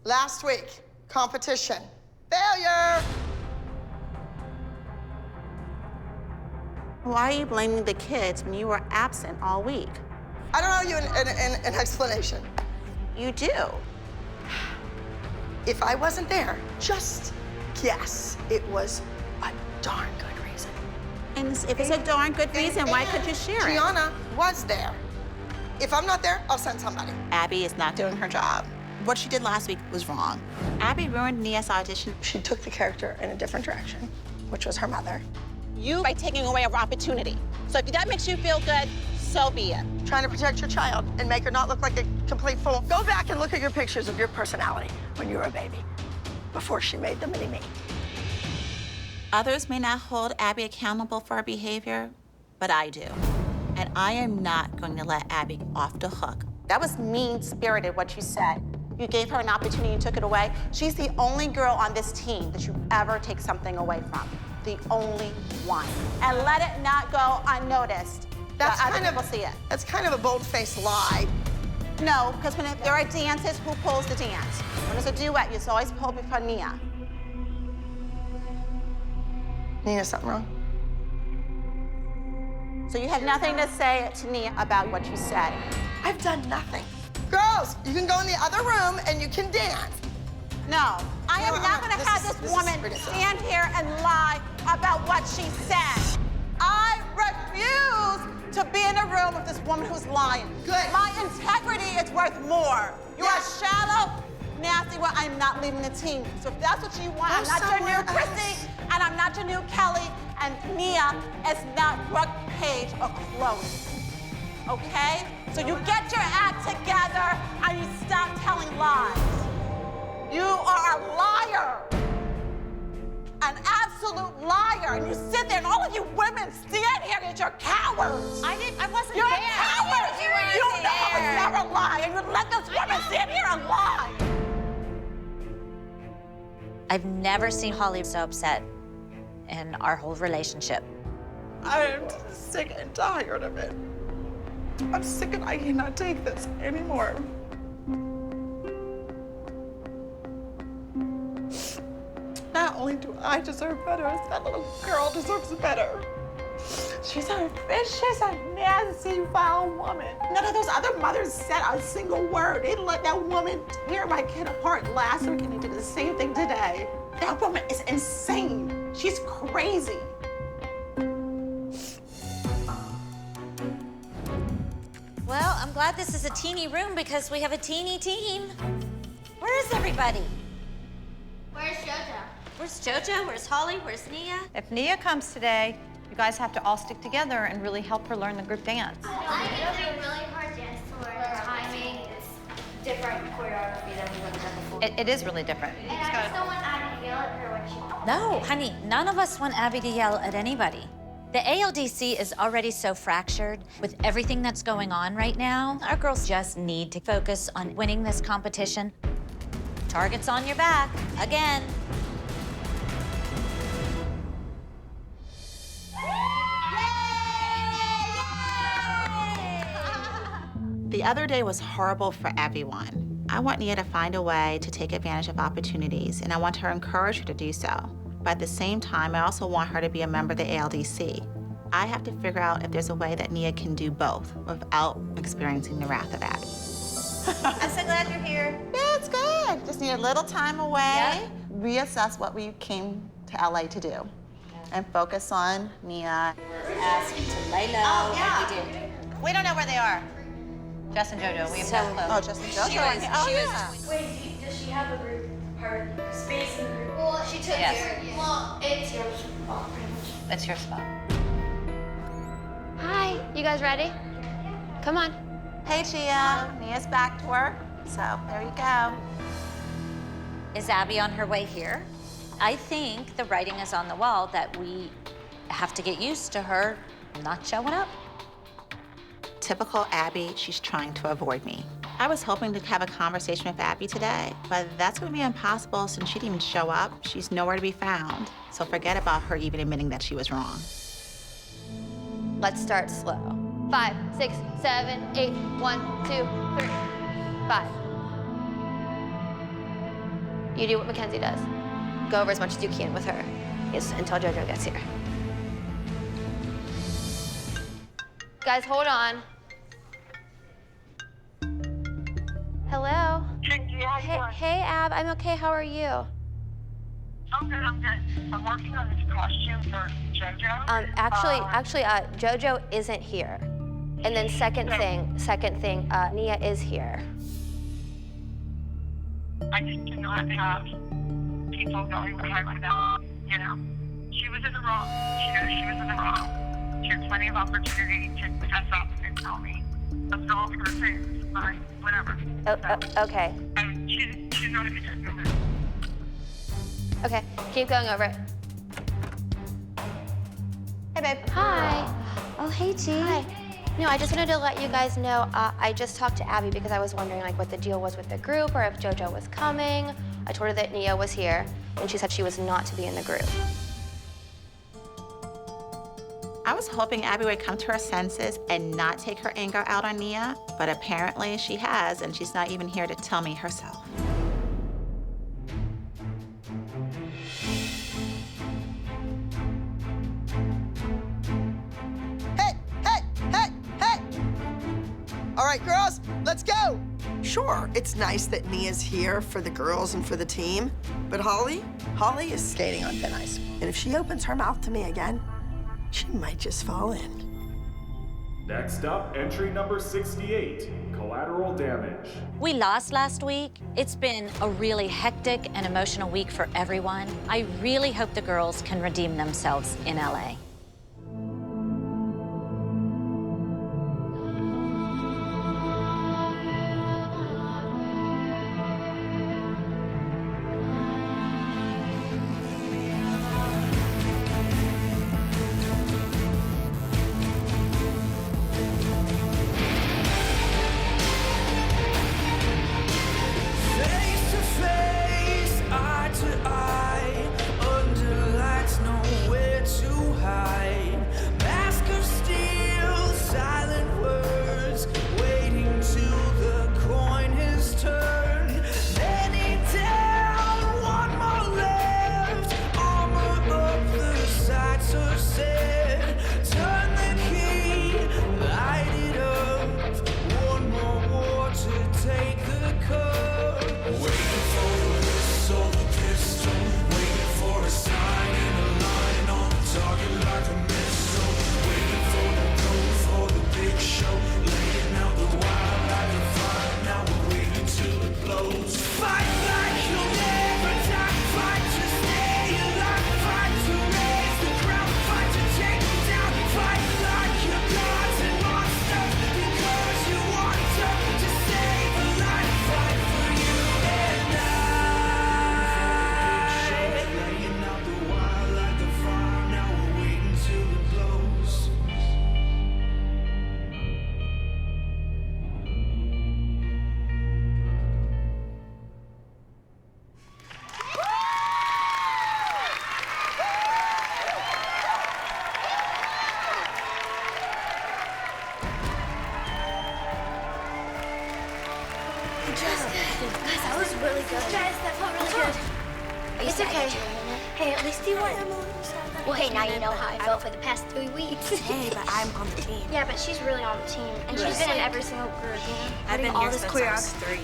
Last week, competition. Failure! Why are you blaming the kids when you were absent all week? I don't owe you an explanation. You do. If I wasn't there, just guess it was a darn good reason. And if it's a darn good reason, why could you share it? Gianna was there. If I'm not there, I'll send somebody. Abby is not doing her job. What she did last week was wrong. Abby ruined Nia's audition. She took the character in a different direction, which was her mother. You by taking away her opportunity. So if that makes you feel good, so be it. Trying to protect your child and make her not look like a complete fool. Go back and look at your pictures of your personality when you were a baby, before she made the mini-me. Others may not hold Abby accountable for her behavior, but I do. And I am not going to let Abby off the hook. That was mean-spirited, what you said. You gave her an opportunity and took it away. She's the only girl on this team that you ever take something away from. The only one. And let it not go unnoticed. That's other people see it. That's kind of a bold-faced lie. No, because when there are dances, who pulls the dance? When it's a duet, it's always pulled before Nia. Nia, something wrong? So you have nothing to say to Nia about what you said. I've done nothing. Girls, you can go in the other room and you can dance. No, I am not going to have this woman stand here and lie about what she said. I refuse to be in a room with this woman who's lying. Good. My integrity is worth more. You are shallow, nasty. Well, I'm not leaving the team. So if that's what you want, I'm not your new Chrissy, and I'm not your new Kelly, and Nia is not Brooke, Paige, or Chloe. Okay? So you get your act together and you stop telling lies. You are a liar. An absolute liar. And you sit there and all of you women stand here and you're cowards. I wasn't You're there. cowards. You know I would never lie. And you let this woman stand here and lie. I've never seen Holly so upset in our whole relationship. I'm sick and tired of it. I'm sick and I cannot take this anymore. Not only do I deserve better, that little girl deserves better. She's a vicious and nasty, foul woman. None of those other mothers said a single word. They let that woman tear my kid apart last week, and they did the same thing today. That woman is insane. She's crazy. Well, I'm glad this is a teeny room because we have a teeny team. Where is everybody? Where's Jojo? Where's Jojo? Where's Holly? Where's Nia? If Nia comes today, you guys have to all stick together and really help her learn the group dance. I think it's a really hard dance to learn. The timing is different choreography than we've ever done before. It is really different. And I just don't want Abby to yell at her when she... No, honey, none of us want Abby to yell at anybody. The ALDC is already so fractured with everything that's going on right now. Our girls just need to focus on winning this competition. Target's on your back, again. The other day was horrible for everyone. I want Nia to find a way to take advantage of opportunities, and I want to encourage her to do so. But at the same time, I also want her to be a member of the ALDC. I have to figure out if there's a way that Nia can do both without experiencing the wrath of Abby. I'm so glad you're here. Yeah, it's good. Just need a little time away, reassess what we came to LA to do, and focus on Nia. Ask to lay low, and we do. We don't know where they are. Jess and Jojo, we have no clue. Oh, just Jojo. Wait, does she have a group part, space in the group? Well, she took Yes. yours. Well, it's your spot, pretty much. That's your spot. Hi, you guys ready? Come on. Hey, Gia. Nia's back to work, so there you go. Is Abby on her way here? I think the writing is on the wall that we have to get used to her not showing up. Typical Abby, she's trying to avoid me. I was hoping to have a conversation with Abby today, but that's gonna be impossible since she didn't even show up. She's nowhere to be found. So forget about her even admitting that she was wrong. Let's start slow. 5, 6, 7, 8, 1, 2, 3, 5. You do what Mackenzie does. Go over as much as you can with her until Jojo gets here. Guys, hold on. Hello? Hey, Ab, I'm okay, how are you? I'm good. I'm working on this costume for Jojo. Actually, Jojo isn't here. And then second thing, Nia is here. I just do not have people going behind my back, you know. She was in the wrong. She knows she was in the wrong. She had plenty of opportunity to fess up and tell me. Absolve her sins, fine, whatever. Okay. She's not a good woman. Okay, keep going over it. Hey, babe. Hi. Oh, hey, G. Hi. No, I just wanted to let you guys know, I just talked to Abby because I was wondering like what the deal was with the group or if Jojo was coming. I told her that Nia was here, and she said she was not to be in the group. I was hoping Abby would come to her senses and not take her anger out on Nia, but apparently she has, and she's not even here to tell me herself. Hey! All right, girls, let's go. Sure, it's nice that Nia's here for the girls and for the team, but Holly is skating on thin ice. And if she opens her mouth to me again, she might just fall in. Next up, entry number 68, Collateral Damage. We lost last week. It's been a really hectic and emotional week for everyone. I really hope the girls can redeem themselves in LA. Guys, that was really good. Guys, that felt really good. It's okay. Hey, at least you weren't. Well, hey, now you know how I felt for the past 3 weeks. Hey, but I'm on the team. Yeah, but she's really on the team. And she's been in every single group, you know? I've been here since I was 3.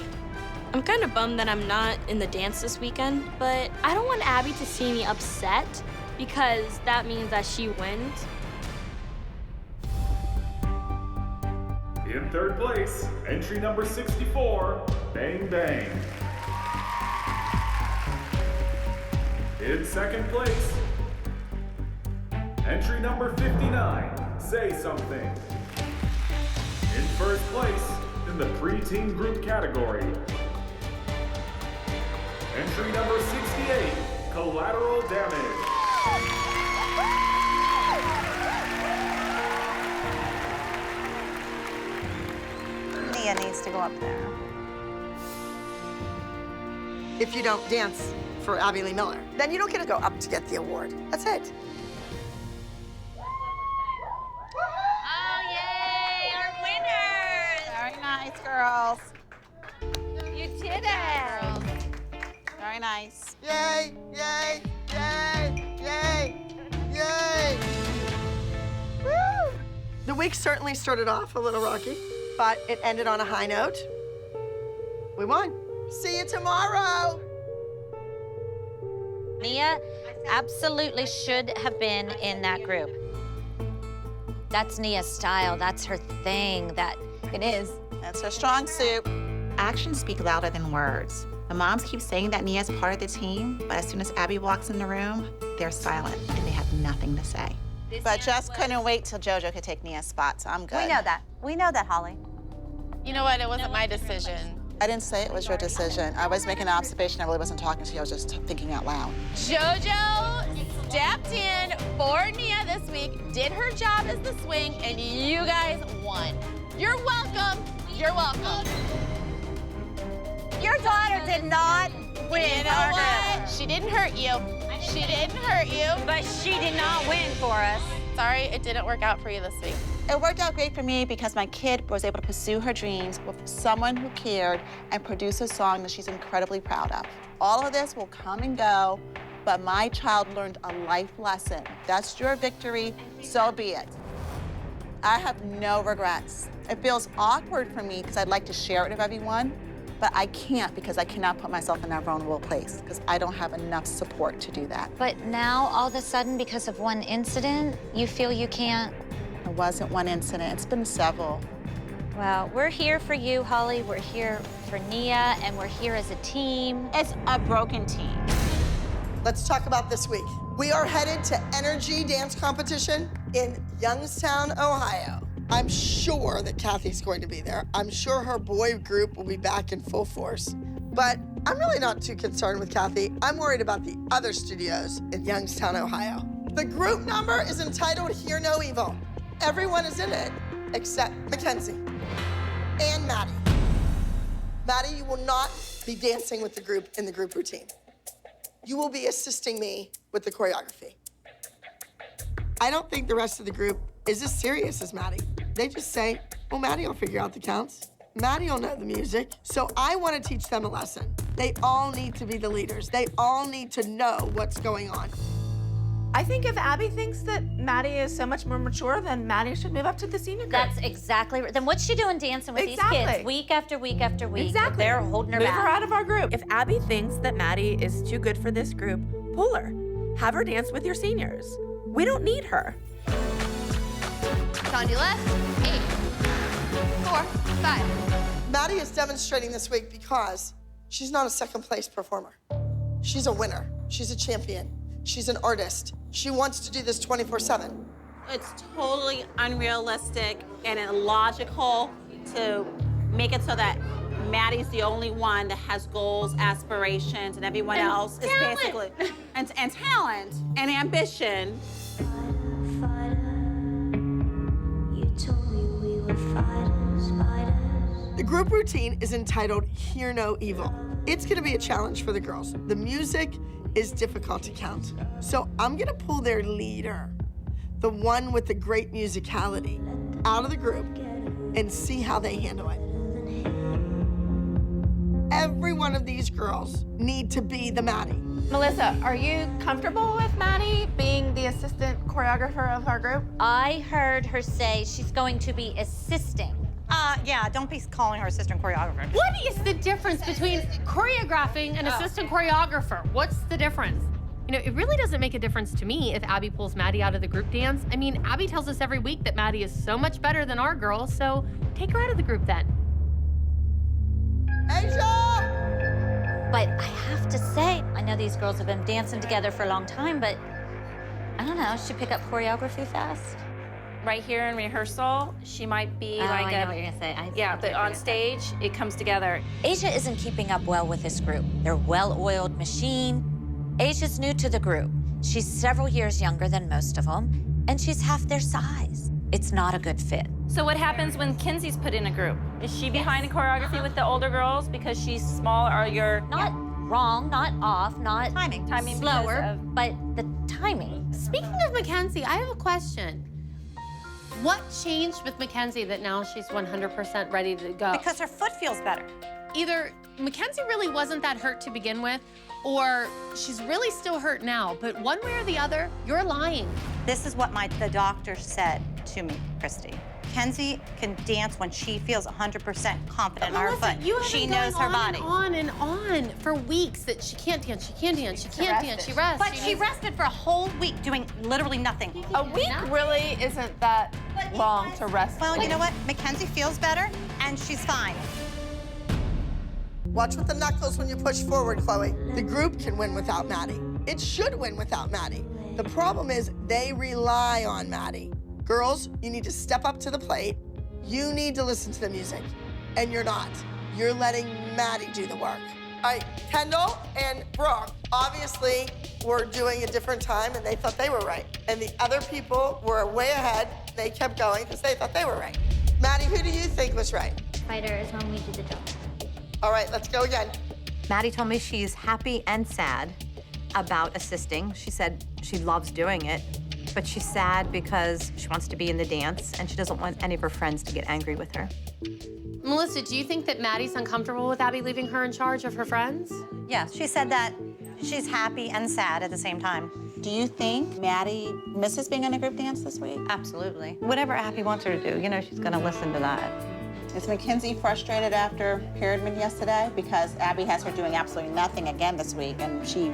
I'm kind of bummed that I'm not in the dance this weekend, but I don't want Abby to see me upset because that means that she wins. In third place, entry number 64, Bang Bang. In second place, entry number 59, Say Something. In first place, in the preteen group category, entry number 68, Collateral Damage. Nia needs to go up there. If you don't dance for Abby Lee Miller, then you don't get to go up to get the award. That's it. Oh, yay, our winners! Very nice, girls. You did it! Very Very nice. Yay, yay, yay, yay, yay. Woo! The week certainly started off a little rocky, but it ended on a high note. We won. See you tomorrow. Nia absolutely should have been in that group. That's Nia's style. That's her thing. It is. That's her strong suit. Actions speak louder than words. The moms keep saying that Nia's part of the team, but as soon as Abby walks in the room, they're silent and they have nothing to say. But just couldn't wait till Jojo could take Nia's spot, so I'm good. We know that. We know that, Holly. You know what? It wasn't my decision. I didn't say it was your decision. I was making an observation. I really wasn't talking to you. I was just thinking out loud. Jojo stepped in for Nia this week, did her job as the swing, and you guys won. You're welcome. You're welcome. Your daughter did not win. You know what? She didn't hurt you. She didn't hurt you. But she did not win for us. Sorry, it didn't work out for you this week. It worked out great for me because my kid was able to pursue her dreams with someone who cared and produce a song that she's incredibly proud of. All of this will come and go, but my child learned a life lesson. That's your victory, so be it. I have no regrets. It feels awkward for me because I'd like to share it with everyone, but I can't because I cannot put myself in that vulnerable place because I don't have enough support to do that. But now, all of a sudden, because of one incident, you feel you can't? It wasn't one incident, it's been several. Well, we're here for you, Holly. We're here for Nia, and we're here as a team. It's a broken team. Let's talk about this week. We are headed to Energy Dance Competition in Youngstown, Ohio. I'm sure that Kathy's going to be there. I'm sure her boy group will be back in full force. But I'm really not too concerned with Kathy. I'm worried about the other studios in Youngstown, Ohio. The group number is entitled Hear No Evil. Everyone is in it except Mackenzie and Maddie. Maddie, you will not be dancing with the group in the group routine. You will be assisting me with the choreography. I don't think the rest of the group is as serious as Maddie. They just say, well, Maddie will figure out the counts. Maddie will know the music. So I want to teach them a lesson. They all need to be the leaders. They all need to know what's going on. I think if Abby thinks that Maddie is so much more mature, then Maddie should move up to the senior group. That's exactly right. Then what's she doing dancing with these kids week after week after week? Exactly. They're holding her Move back. her out of our group. If Abby thinks that Maddie is too good for this group, pull her. Have her dance with your seniors. We don't need her. On your left, 8, 4, 5. Maddie is demonstrating this week because she's not a second place performer. She's a winner. She's a champion. She's an artist. She wants to do this 24/7. It's totally unrealistic and illogical to make it so that Maddie's the only one that has goals, aspirations, and everyone else is basically and talent and ambition. The group routine is entitled Hear No Evil. It's gonna be a challenge for the girls. The music is difficult to count. So I'm gonna pull their leader, the one with the great musicality, out of the group and see how they handle it. Every one of these girls need to be the Maddie. Melissa, are you comfortable with Maddie being the assistant choreographer of our group? I heard her say she's going to be assisting. Yeah, don't be calling her assistant choreographer. What is the difference between choreographing and assistant choreographer? What's the difference? You know, it really doesn't make a difference to me if Abby pulls Maddie out of the group dance. I mean, Abby tells us every week that Maddie is so much better than our girl, so take her out of the group then. Asia! But I have to say, I know these girls have been dancing together for a long time, but I don't know, she pick up choreography fast. Right here in rehearsal, she might be I like know what you're gonna say. but on stage, it comes together. Asia isn't keeping up well with this group. They're a well-oiled machine. Asia's new to the group. She's several years younger than most of them, and she's half their size. It's not a good fit. So what happens when Kinsey's put in a group? Is she behind in choreography with the older girls because she's small, or you're... Not wrong, not off, not Timing slower, but the timing. Speaking of Mackenzie, I have a question. What changed with Mackenzie that now she's 100% ready to go? Because her foot feels better. either Mackenzie really wasn't that hurt to begin with, or she's really still hurt now, but one way or the other, you're lying. This is what the doctor said to me, Christy. Kenzie can dance when she feels 100% confident in her foot. She knows her body. On and on for weeks that she can't dance, she can't dance, she can't dance, she rests. But she rested for a whole week doing literally nothing. A week really isn't that long to rest. Well, you know what? Mackenzie feels better, and she's fine. Watch with the knuckles when you push forward, Chloe. The group can win without Maddie. It should win without Maddie. The problem is they rely on Maddie. Girls, you need to step up to the plate. You need to listen to the music, and you're not. You're letting Maddie do the work. All right, Kendall and Brooke obviously were doing a different time, and they thought they were right. And the other people were way ahead. They kept going because they thought they were right. Maddie, who do you think was right? Spider is when we do the jump. All right, let's go again. Maddie told me she's happy and sad about assisting. She said she loves doing it, but she's sad because she wants to be in the dance and she doesn't want any of her friends to get angry with her. Melissa, do you think that Maddie's uncomfortable with Abby leaving her in charge of her friends? Yeah, she said that she's happy and sad at the same time. Do you think Maddie misses being in a group dance this week? Absolutely. Whatever Abby wants her to do, you know, she's gonna listen to that. Is Mackenzie frustrated after Pyramid yesterday? Because Abby has her doing absolutely nothing again this week, and she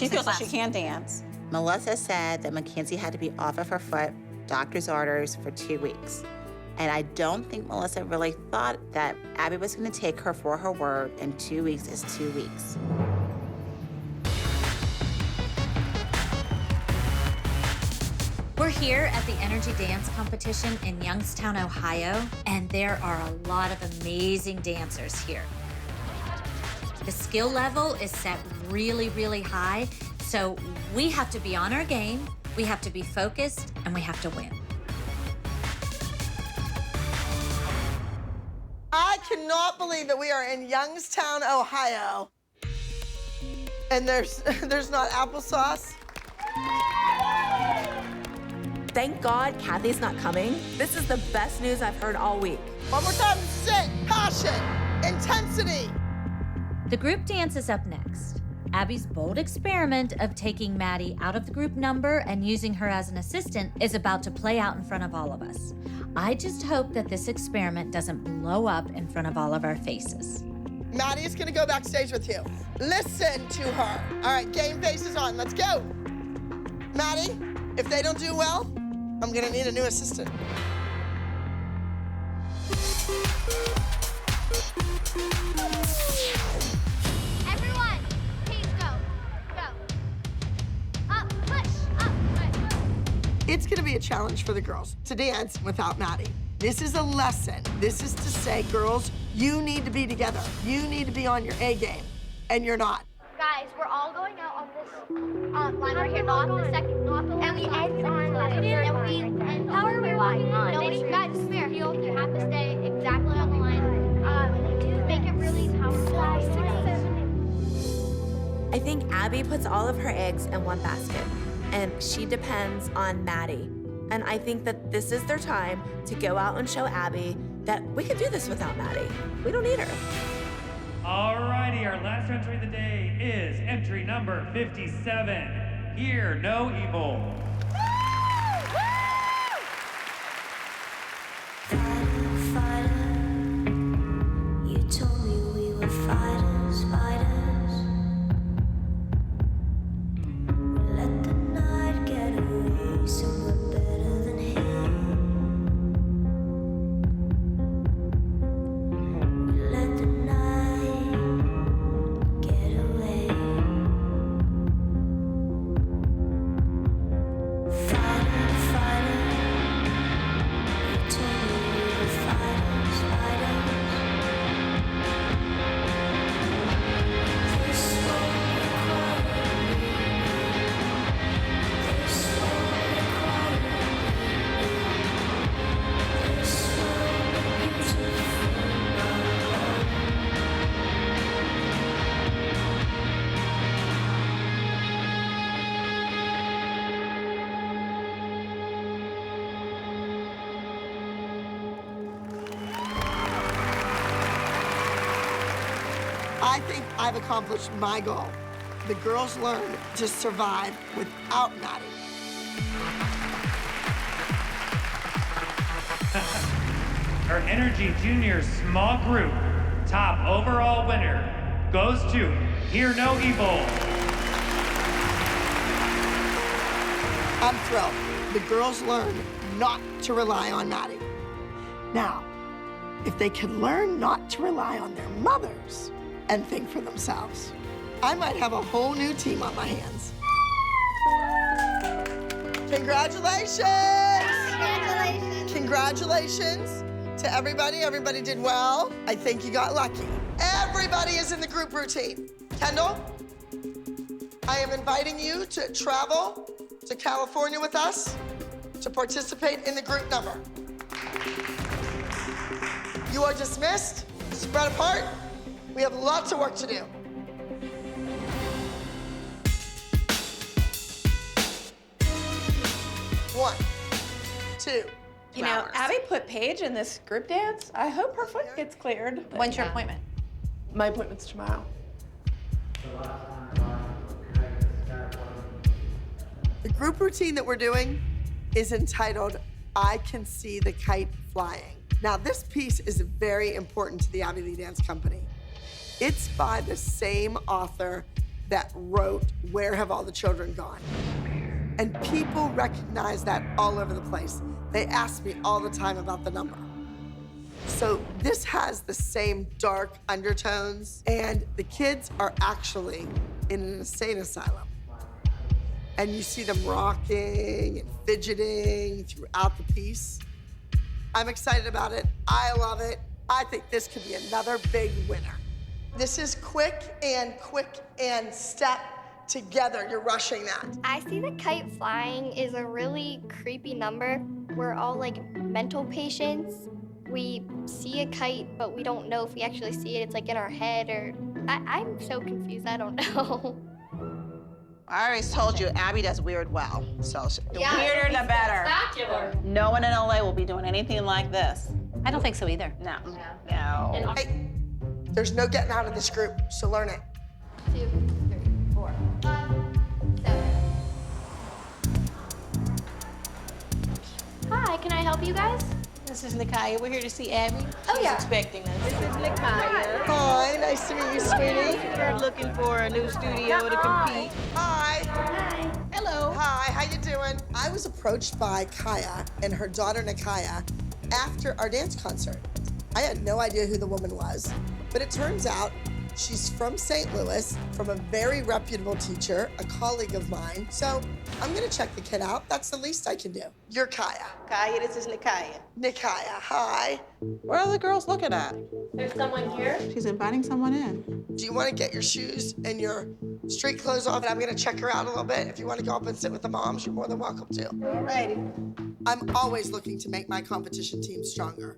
feels like she can dance. Melissa said that Mackenzie had to be off of her foot, doctor's orders, for 2 weeks. And I don't think Melissa really thought that Abby was going to take her for her word, and 2 weeks is 2 weeks. We're here at the Energy Dance Competition in Youngstown, Ohio, and there are a lot of amazing dancers here. The skill level is set really, really high, so we have to be on our game, we have to be focused, and we have to win. I cannot believe that we are in Youngstown, Ohio, and there's not applesauce. Thank God Kathy's not coming. This is the best news I've heard all week. One more time, sit, passion, intensity. The group dance is up next. Abby's bold experiment of taking Maddie out of the group number and using her as an assistant is about to play out in front of all of us. I just hope that this experiment doesn't blow up in front of all of our faces. Maddie is gonna go backstage with you. Listen to her. All right, game face is on, let's go. Maddie, if they don't do well, I'm gonna need a new assistant. Everyone, please go. Go. Up, push, up, push. It's gonna be a challenge for the girls to dance without Maddie. This is a lesson. This is to say, girls, you need to be together. You need to be on your A game, and you're not. Guys, we're all going out on this line right here, not the second, not the and we end on and we how are we walking on? No, guys, come here. You have to stay exactly on the line. Make it really powerful. I think Abby puts all of her eggs in one basket, and she depends on Maddie. And I think that this is their time to go out and show Abby that we can do this without Maddie. We don't need her. Alrighty, our last entry of the day is entry number 57. Hear no evil. You told me we were fighters, fighters. We let the night get away, so we're better than him. We let the night get away. I think I've accomplished my goal. The girls learned to survive without Maddie. Her Energy Junior small group top overall winner goes to Hear No Evil. I'm thrilled. The girls learned not to rely on Maddie. Now, if they could learn not to rely on their mothers and think for themselves, I might have a whole new team on my hands. Congratulations! Congratulations! Congratulations to everybody. Everybody did well. I think you got lucky. Everybody is in the group routine. Kendall, I am inviting you to travel to California with us to participate in the group number. You are dismissed, spread apart. We have lots of work to do. One, two. You know, Abby put Paige in this group dance. I hope her foot gets cleared. When's your appointment? My appointment's tomorrow. The group routine that we're doing is entitled, I Can See the Kite Flying. Now, this piece is very important to the Abby Lee Dance Company. It's by the same author that wrote Where Have All the Children Gone? And people recognize that all over the place. They ask me all the time about the number. So this has the same dark undertones, and the kids are actually in an insane asylum. And you see them rocking and fidgeting throughout the piece. I'm excited about it. I love it. I think this could be another big winner. This is quick and step together. You're rushing that. I See the Kite Flying is a really creepy number. We're all like mental patients. We see a kite, but we don't know if we actually see it. It's like in our head or... I'm so confused, I don't know. I already told you, Abby does weird well. So the Yeah, weirder, the better. Spectacular. No one in LA will be doing anything like this. I don't think so either. No. Hey, there's no getting out of this group, so learn it. 2, 3, 4, 5, 7. Hi, can I help you guys? This is Nakaya. We're here to see Abby. Oh, She's yeah. expecting us. This is Nakaya. Hi, nice to meet you, sweetie. We're looking for a new studio to compete. Hi. Hi. Hello. Hi, how you doing? I was approached by Kaya and her daughter Nakaya after our dance concert. I had no idea who the woman was, but it turns out she's from St. Louis, from a very reputable teacher, a colleague of mine. So I'm gonna check the kid out. That's the least I can do. You're Kaya. Kaya, this is Nakaya. Nakaya, hi. What are the girls looking at? There's someone here. She's inviting someone in. Do you want to get your shoes and your street clothes off? And I'm gonna check her out a little bit. If you want to go up and sit with the moms, you're more than welcome to. Alrighty. I'm always looking to make my competition team stronger.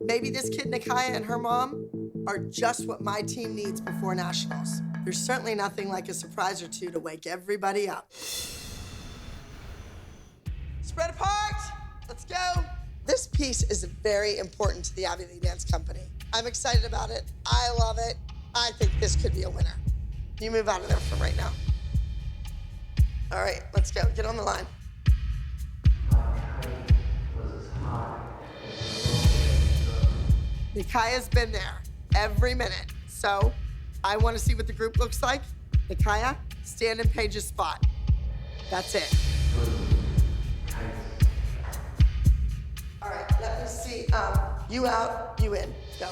Maybe this kid, Nakaya, and her mom are just what my team needs before nationals. There's certainly nothing like a surprise or two to wake everybody up. Spread apart, let's go. This piece is very important to the Abby Lee Dance Company. I'm excited about it, I love it. I think this could be a winner. You move out of there for right now. All right, let's go, get on the line. Nikaya's been there every minute. So I want to see what the group looks like. Nikaya, stand in Paige's spot. That's it. All right, let me see. You out, you in. Go.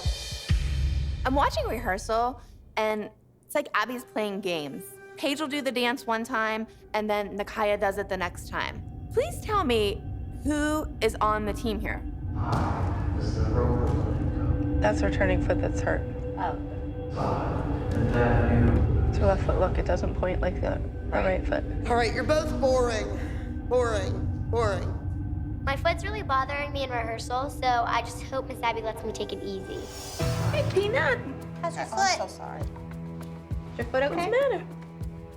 I'm watching rehearsal, and it's like Abby's playing games. Paige will do the dance one time, and then Nakaya does it the next time. Please tell me who is on the team here. That's her turning foot that's hurt. Oh. It's her left foot. Look, it doesn't point like the right foot. All right, you're both boring. Boring. My foot's really bothering me in rehearsal, so I just hope Miss Abby lets me take it easy. Hey, Peanut. How's your foot? I'm so sorry. Is your foot okay? What's the matter?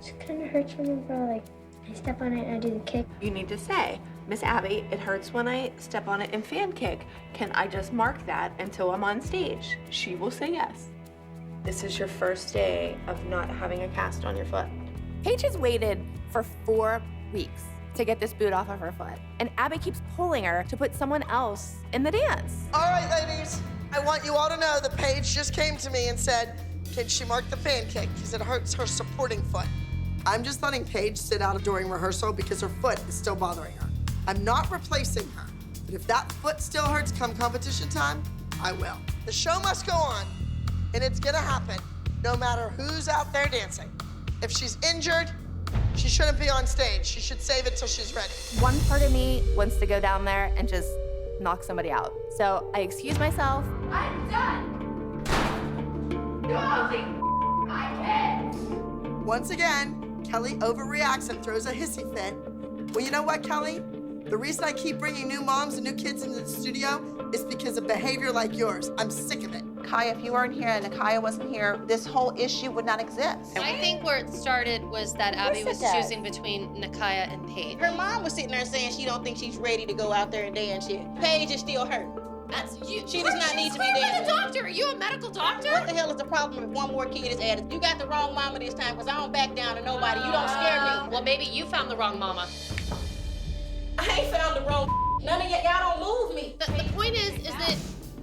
It kind of hurts whenever like I step on it and I do the kick. You need to say, Miss Abby, it hurts when I step on it and fan kick. Can I just mark that until I'm on stage? She will say yes. This is your first day of not having a cast on your foot. Paige has waited for 4 weeks to get this boot off of her foot. And Abby keeps pulling her to put someone else in the dance. All right, ladies, I want you all to know that Paige just came to me and said, can she mark the fan kick because it hurts her supporting foot. I'm just letting Paige sit out during rehearsal because her foot is still bothering her. I'm not replacing her, but if that foot still hurts come competition time, I will. The show must go on, and it's gonna happen no matter who's out there dancing. If she's injured, she shouldn't be on stage. She should save it till she's ready. One part of me wants to go down there and just knock somebody out. So I excuse myself. I'm done. I can't. Once again, Kelly overreacts and throws a hissy fit. Well, you know what, Kelly? The reason I keep bringing new moms and new kids into the studio is because of behavior like yours. I'm sick of it. Kaya, if you weren't here and Nakaya wasn't here, this whole issue would not exist. I think where it started was that Abby was choosing between Nakaya and Paige. Her mom was sitting there saying she don't think she's ready to go out there and dance yet. Paige is still hurt. That's you. She does not need to be dancing. A doctor. Are you a medical doctor? What the hell is the problem if one more kid is added? You got the wrong mama this time because I don't back down to nobody. You don't scare me. Well, maybe you found the wrong mama. I ain't found the wrong. None of y'all don't move me. The point is that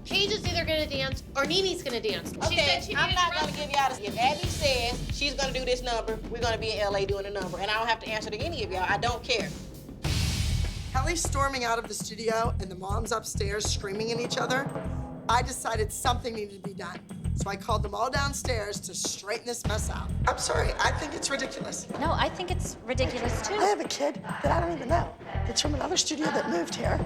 Paige is either gonna dance or Nini's gonna dance. Okay, I'm not gonna give y'all this. If Abby says she's gonna do this number, we're gonna be in LA doing the number. And I don't have to answer to any of y'all. I don't care. Kelly's storming out of the studio and the moms upstairs screaming at each other. I decided something needed to be done. So I called them all downstairs to straighten this mess out. I'm sorry, I think it's ridiculous. No, I think it's ridiculous too. I have a kid that I don't even know. It's from another studio that moved here.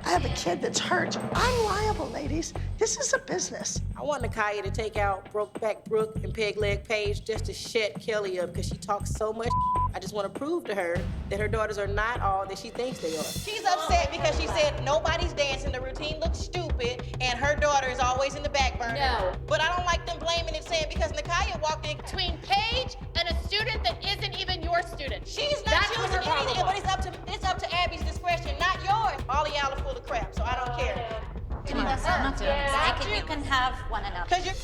I have a kid that's hurt. I'm liable, ladies. This is a business. I want Nakaya to take out Brokeback Brooke and Peg Leg Paige just to shut Kelly up because she talks so much. I just want to prove to her that her daughters are not all that she thinks they are. She's upset because she said nobody's dancing, the routine looks stupid, and her daughter is always in the back burner. No. But I don't like them blaming and saying because Nakaya walked in Between Paige and a student that isn't even your student. She's not choosing anything, but it's up to Abby's discretion, not yours. All of y'all are full of crap, so I don't care. I'm not doing this. You can have one another. Because you're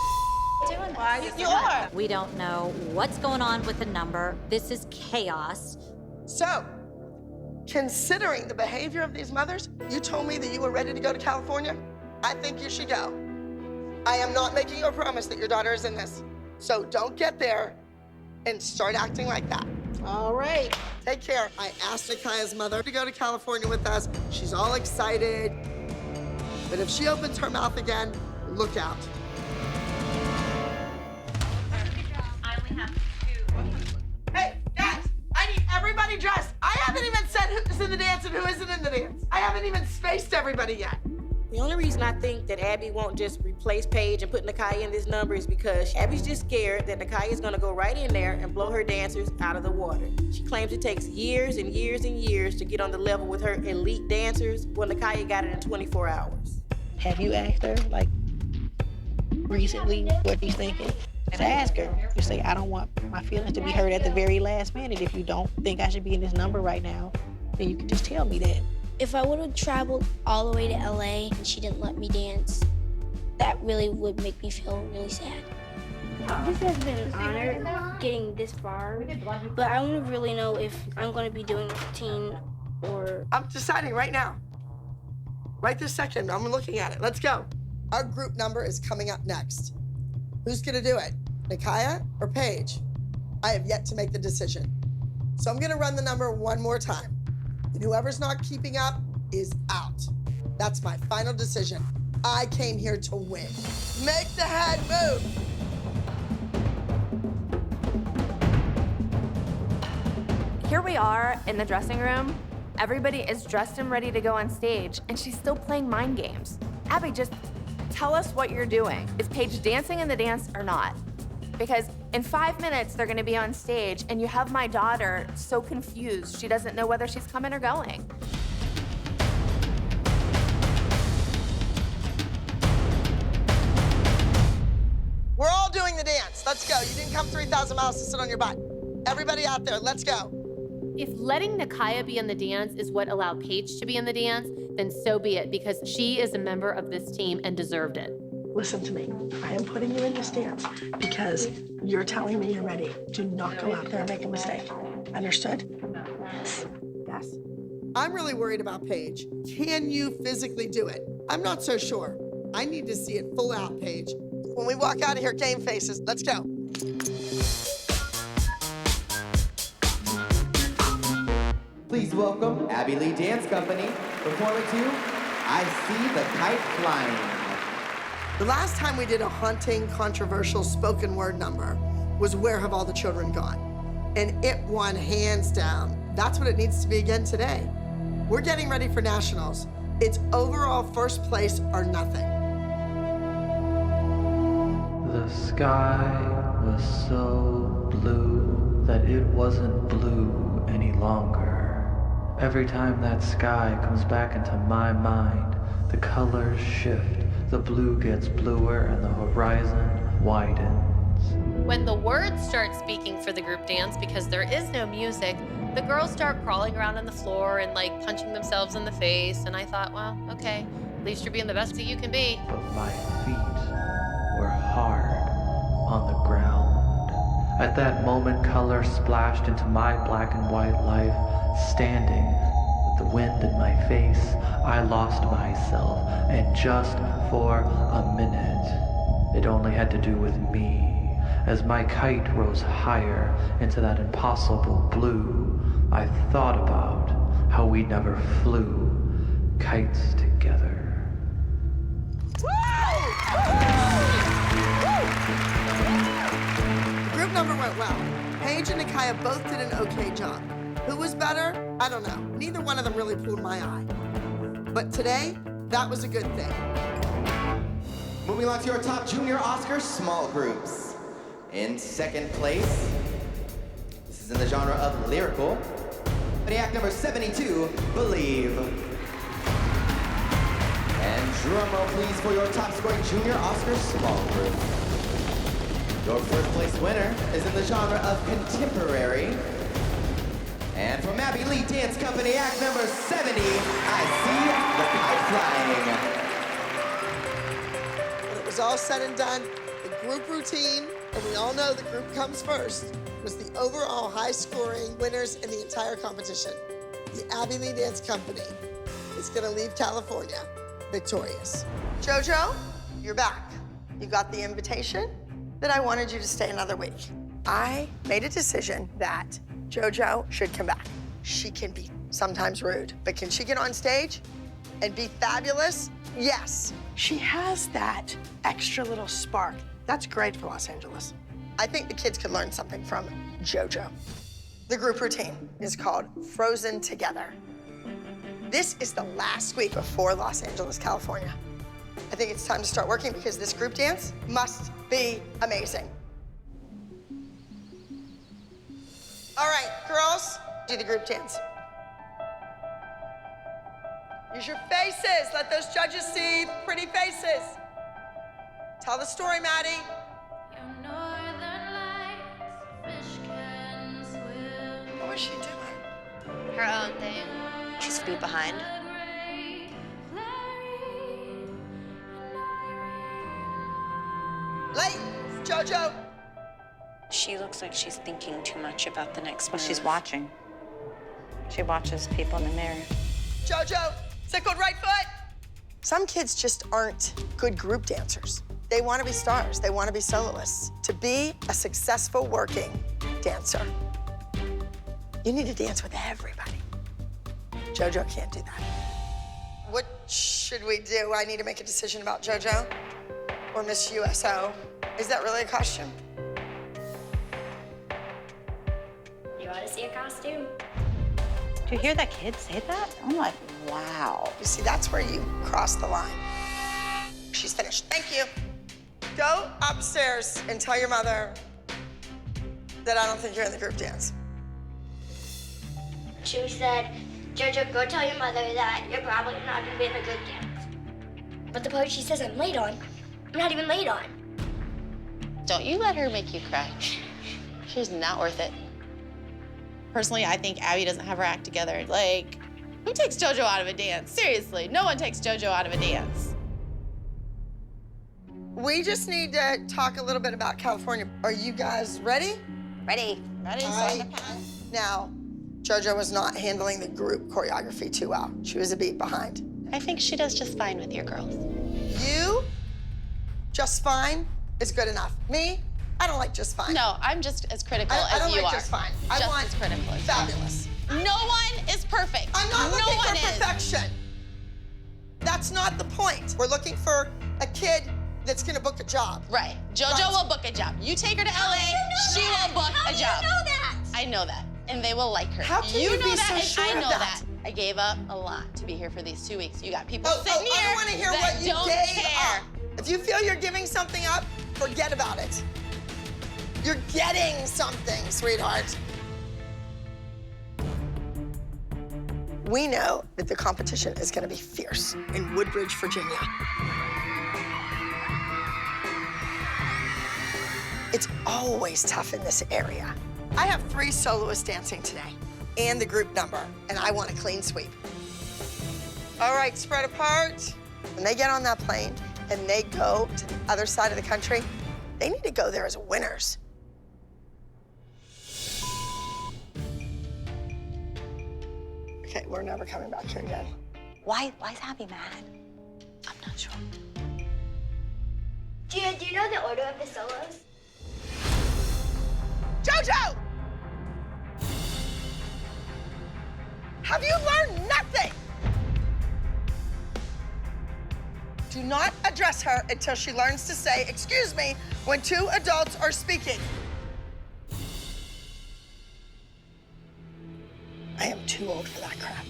doing Why this. you are. We don't know what's going on with the number. This is chaos. So, considering the behavior of these mothers, you told me that you were ready to go to California. I think you should go. I am not making you a promise that your daughter is in this. So don't get there and start acting like that. All right. Take care. I asked Nakaya's mother to go to California with us. She's all excited. But if she opens her mouth again, look out. I only have 2. Hey, guys, I need everybody dressed. I haven't even said who's in the dance and who isn't in the dance. I haven't even spaced everybody yet. The only reason I think that Abby won't just replace Paige and put Nakaya in this number is because Abby's just scared that Nakaya is gonna go right in there and blow her dancers out of the water. She claims it takes years and years and years to get on the level with her elite dancers. Well, Nakaya got it in 24 hours. Have you asked her, like, recently what she's thinking? And ask her. You say, I don't want my feelings to be hurt at the very last minute. If you don't think I should be in this number right now, then you can just tell me that. If I would have traveled all the way to LA and she didn't let me dance, that really would make me feel really sad. This has been an honor getting this far, but I want to really know if I'm going to be doing the routine or... I'm deciding right now. Right this second, I'm looking at it. Let's go. Our group number is coming up next. Who's gonna do it? Nakaya or Paige? I have yet to make the decision. So I'm gonna run the number one more time. And whoever's not keeping up is out. That's my final decision. I came here to win. Make the head move. Here we are in the dressing room. Everybody is dressed and ready to go on stage, and she's still playing mind games. Abby, just tell us what you're doing. Is Paige dancing in the dance or not? Because in 5 minutes, they're gonna be on stage, and you have my daughter so confused. She doesn't know whether she's coming or going. We're all doing the dance. Let's go. You didn't come 3,000 miles to sit on your butt. Everybody out there, let's go. If letting Nakaya be in the dance is what allowed Paige to be in the dance, then so be it, because she is a member of this team and deserved it. Listen to me. I am putting you in this dance because you're telling me you're ready. Do not go out there and make a mistake. Understood? Yes. Yes. I'm really worried about Paige. Can you physically do it? I'm not so sure. I need to see it full out, Paige. When we walk out of here, game faces. Let's go. Please welcome Abby Lee Dance Company performing to I See the Kite Flying. The last time we did a haunting, controversial spoken word number was Where Have All the Children Gone? And it won hands down. That's what it needs to be again today. We're getting ready for nationals. It's overall first place or nothing. The sky was so blue that it wasn't blue any longer. Every time that sky comes back into my mind, the colors shift. The blue gets bluer and the horizon widens. When the words start speaking for the group dance, because there is no music, the girls start crawling around on the floor and like punching themselves in the face. And I thought, well, okay, at least you're being the best that you can be. But my feet were hard on the ground. At that moment, color splashed into my black and white life. Standing with the wind in my face, I lost myself, and just for a minute, it only had to do with me. As my kite rose higher into that impossible blue, I thought about how we never flew kites together. The group number went well. Paige and Nakia both did an okay job. Who was better? I don't know. Neither one of them really pulled my eye. But today, that was a good thing. Moving on to your top junior Oscar small groups. In second place, this is in the genre of lyrical, the act number 72, Believe. And drum roll please for your top scoring junior Oscar small group. Your first place winner is in the genre of contemporary. And from Abby Lee Dance Company, act number 70, I See the Kite Flying. When it was all said and done, the group routine, and we all know the group comes first, was the overall high-scoring winners in the entire competition. The Abby Lee Dance Company is gonna leave California victorious. Jojo, you're back. You got the invitation that I wanted you to stay another week. I made a decision that Jojo should come back. She can be sometimes rude, but can she get on stage and be fabulous? Yes. She has that extra little spark. That's great for Los Angeles. I think the kids could learn something from Jojo. The group routine is called Frozen Together. This is the last week before Los Angeles, California. I think it's time to start working because this group dance must be amazing. All right, girls, do the group dance. Use your faces. Let those judges see pretty faces. Tell the story, Maddie. What was she doing? Her own thing. She's a beat behind. Late, Jojo. She looks like she's thinking too much about the next Well, move. she's watching. She watches people in the mirror. Jojo, circled right foot. Some kids just aren't good group dancers. They want to be stars. They want to be soloists. To be a successful working dancer, you need to dance with everybody. Jojo can't do that. What should we do? I need to make a decision about Jojo or Miss USO. Is that really a costume? You want to see a costume? Do you hear that kid say that? I'm like, wow. You see, that's where you cross the line. She's finished. Thank you. Go upstairs and tell your mother that I don't think you're in the group dance. She said, Jojo, go tell your mother that you're probably not going to be in the group dance. But the part she says I'm late on, I'm not even late on. Don't you let her make you cry. She's not worth it. Personally, I think Abby doesn't have her act together. Like, who takes Jojo out of a dance? Seriously, no one takes Jojo out of a dance. We just need to talk a little bit about California. Are you guys ready? Ready. Ready, Now, Jojo was not handling the group choreography too well. She was a beat behind. I think she does just fine with your girls. You, just fine is good enough. Me, I don't like just fine. No, I'm just as critical I as don't you like are. just fine. Just I want as critical as you are. fabulous. No one is perfect. I'm not no looking one for is. perfection. That's not the point. We're looking for a kid that's gonna book a job. Right. Jojo will book a job. You take her to LA, she will book a job. How do you know that? I know that. And they will like her. How can you know be that, so and sure I of know that? I gave up a lot to be here for these 2 weeks. You got people Oh, sitting here I don't want to hear that what you don't gave care. up. If you feel you're giving something up, forget about it. You're getting something, sweetheart. We know that the competition is going to be fierce in Woodbridge, Virginia. It's always tough in this area. I have 3 soloists dancing today and the group number, and I want a clean sweep. All right, spread apart. When they get on that plane and they go to the other side of the country, they need to go there as winners. Okay, we're never coming back here again. Why's Abby mad? I'm not sure. Do you know the order of the solos? Jojo! Have you learned nothing? Do not address her until she learns to say, "Excuse me," when 2 adults are speaking. I am too old for that crap.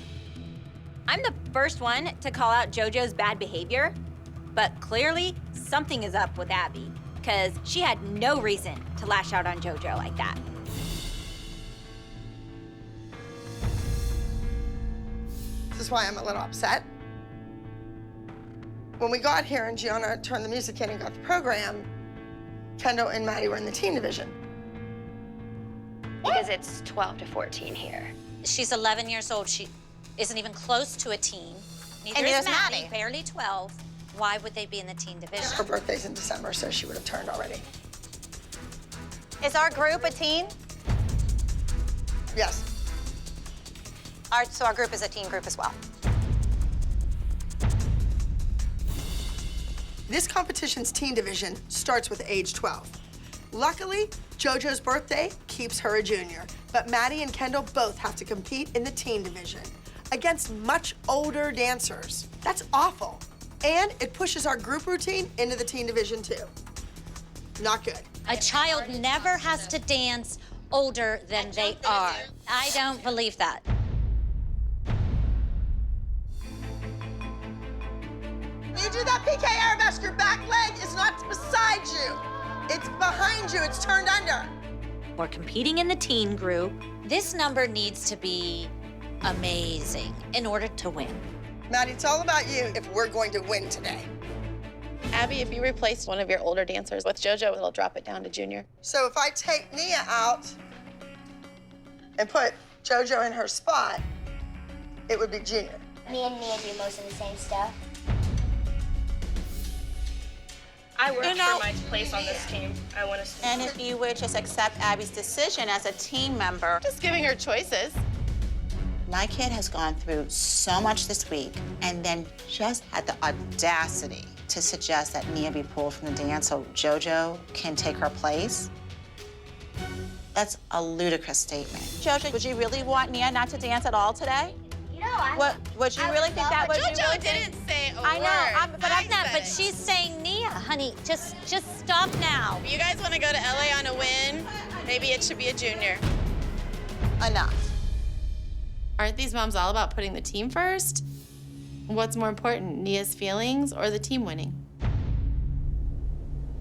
I'm the first one to call out Jojo's bad behavior, but clearly something is up with Abby, because she had no reason to lash out on Jojo like that. This is why I'm a little upset. When we got here and Gianna turned the music in and got the program, Kendall and Maddie were in the teen division. Because it's 12 to 14 here. She's 11 years old. She isn't even close to a teen. Neither And is there's Maddie, Maddie. barely 12. Why would they be in the teen division? Her birthday's in December, so she would have turned already. Is our group a teen? Yes. So our group is a teen group as well. This competition's teen division starts with age 12. Luckily, Jojo's birthday keeps her a junior, but Maddie and Kendall both have to compete in the teen division against much older dancers. That's awful. And it pushes our group routine into the teen division too. Not good. A child never has to dance older than they are. I don't believe that. You do that PK arabesque, your back leg is not beside you. It's behind you, it's turned under. We're competing in the teen group. This number needs to be amazing in order to win. Maddie, it's all about you if we're going to win today. Abby, if you replace one of your older dancers with Jojo, it'll drop it down to junior. So if I take Nia out and put Jojo in her spot, it would be junior. Me and Nia do most of the same stuff. I worked You know- for my place on this team. I want to. And if you would just accept Abby's decision as a team member. Just giving her choices. My kid has gone through so much this week and then just had the audacity to suggest that Nia be pulled from the dance so Jojo can take her place. That's a ludicrous statement. Jojo, would you really want Nia not to dance at all today? Would you really think that would be Jojo really didn't say a I word. know, but I'm not. said But it. she's saying, Nia, honey, just stop now. If you guys want to go to LA on a win, maybe it should be a junior. Enough. Aren't these moms all about putting the team first? What's more important, Nia's feelings or the team winning?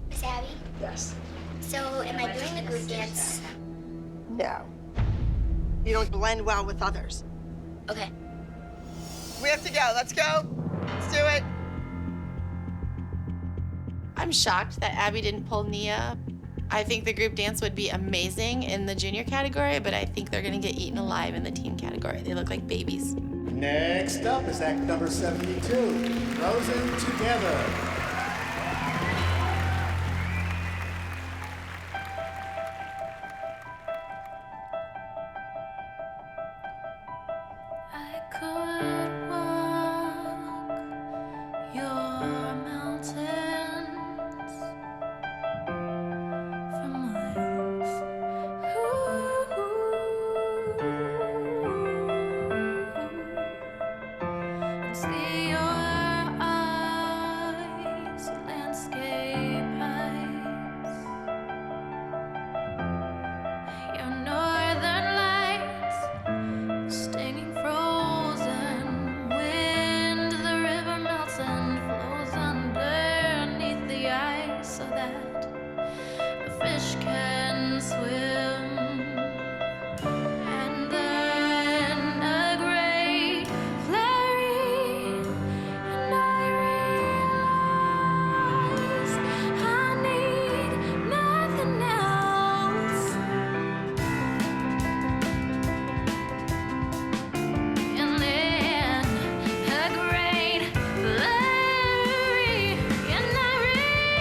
Miss Abby? Yes. So am I doing the group dance? No. You don't blend well with others. Okay. We have to go. Let's go. Let's do it. I'm shocked that Abby didn't pull Nia. I think the group dance would be amazing in the junior category, but I think they're gonna get eaten alive in the teen category. They look like babies. Next up is act number 72, Frozen Together. could walk your mountains for miles. And see your eyes, landscape heights, your northern lights, stinging frozen wind. The river melts and flows underneath the ice so that the fish can swim. And then a great flurry, and I realize I need nothing else. And then a great flurry, and I realize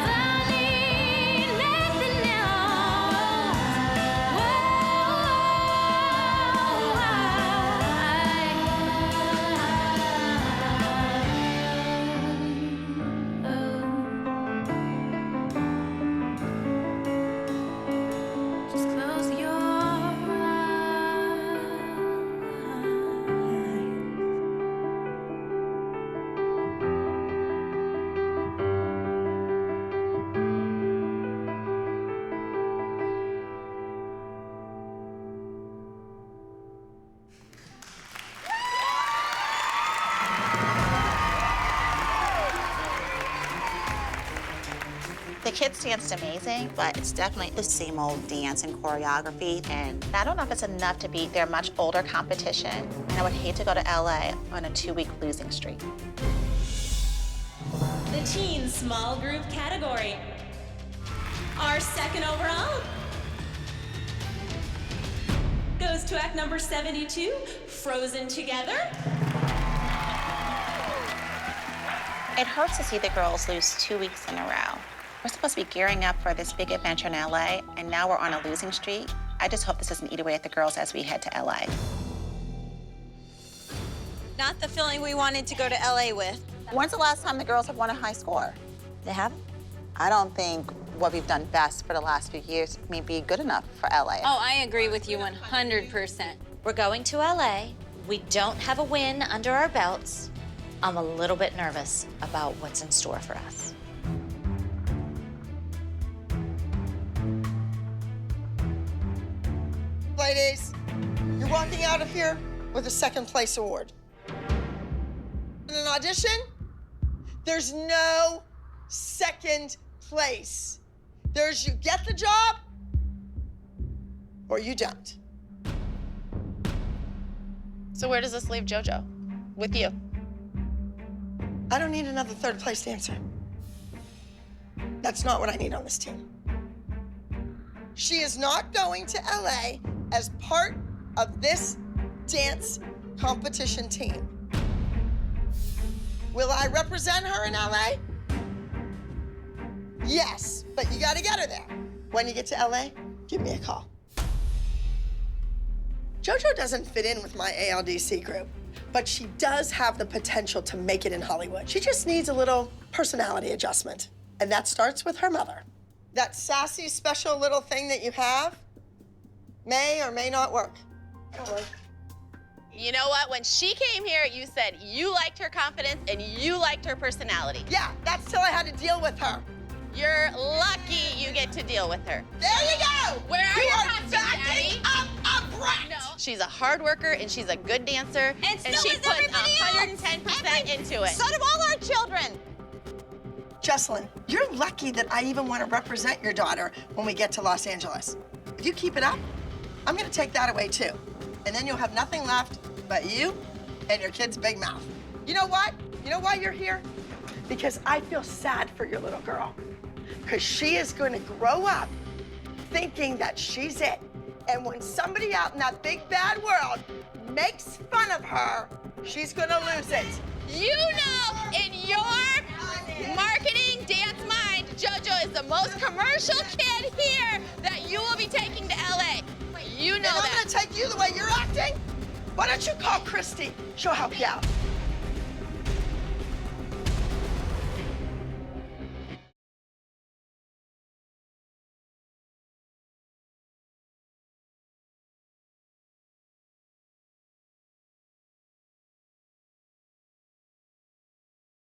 I need nothing else. Just close your eyes. The kids danced amazing, but it's definitely the same old dance and choreography. And I don't know if it's enough to beat their much older competition. And I would hate to go to LA on a 2-week losing streak. The teen small group category. Our second overall goes to act number 72, Frozen Together. It hurts to see the girls lose 2 weeks in a row. We're supposed to be gearing up for this big adventure in LA, and now we're on a losing streak. I just hope this doesn't eat away at the girls as we head to LA. Not the feeling we wanted to go to LA with. When's the last time the girls have won a high score? They haven't? I don't think what we've done best for the last few years may be good enough for LA. Oh, I agree with you 100%. We're going to LA. We don't have a win under our belts. I'm a little bit nervous about what's in store for us. Ladies, you're walking out of here with a second place award. In an audition, there's no second place. There's you get the job or you don't. So where does this leave Jojo? With you? I don't need another third place dancer. That's not what I need on this team. She is not going to LA as part of this dance competition team. Will I represent her in LA? Yes, but you gotta get her there. When you get to LA, give me a call. Jojo doesn't fit in with my ALDC group, but she does have the potential to make it in Hollywood. She just needs a little personality adjustment, and that starts with her mother. That sassy, special little thing that you have may or may not work. You know what? When she came here, you said you liked her confidence and you liked her personality. Yeah, that's till I had to deal with her. You're lucky you get to deal with her. There you go! Where are you your are costumes, backing Abby? up a brat! No. She's a hard worker and she's a good dancer. And so she is puts everybody 110% into it. So do all our children. Jesselyn, you're lucky that I even want to represent your daughter when we get to Los Angeles. If you keep it up, I'm gonna take that away too. And then you'll have nothing left but you and your kid's big mouth. You know what? You know why you're here? Because I feel sad for your little girl. Because she is going to grow up thinking that she's it. And when somebody out in that big bad world makes fun of her, she's going to lose it. You know, in your marketing dance mind, Jojo is the most commercial kid here that you will be taking to LA. You and I'm gonna take you the way you're acting? Why don't you call Christy? She'll help you out.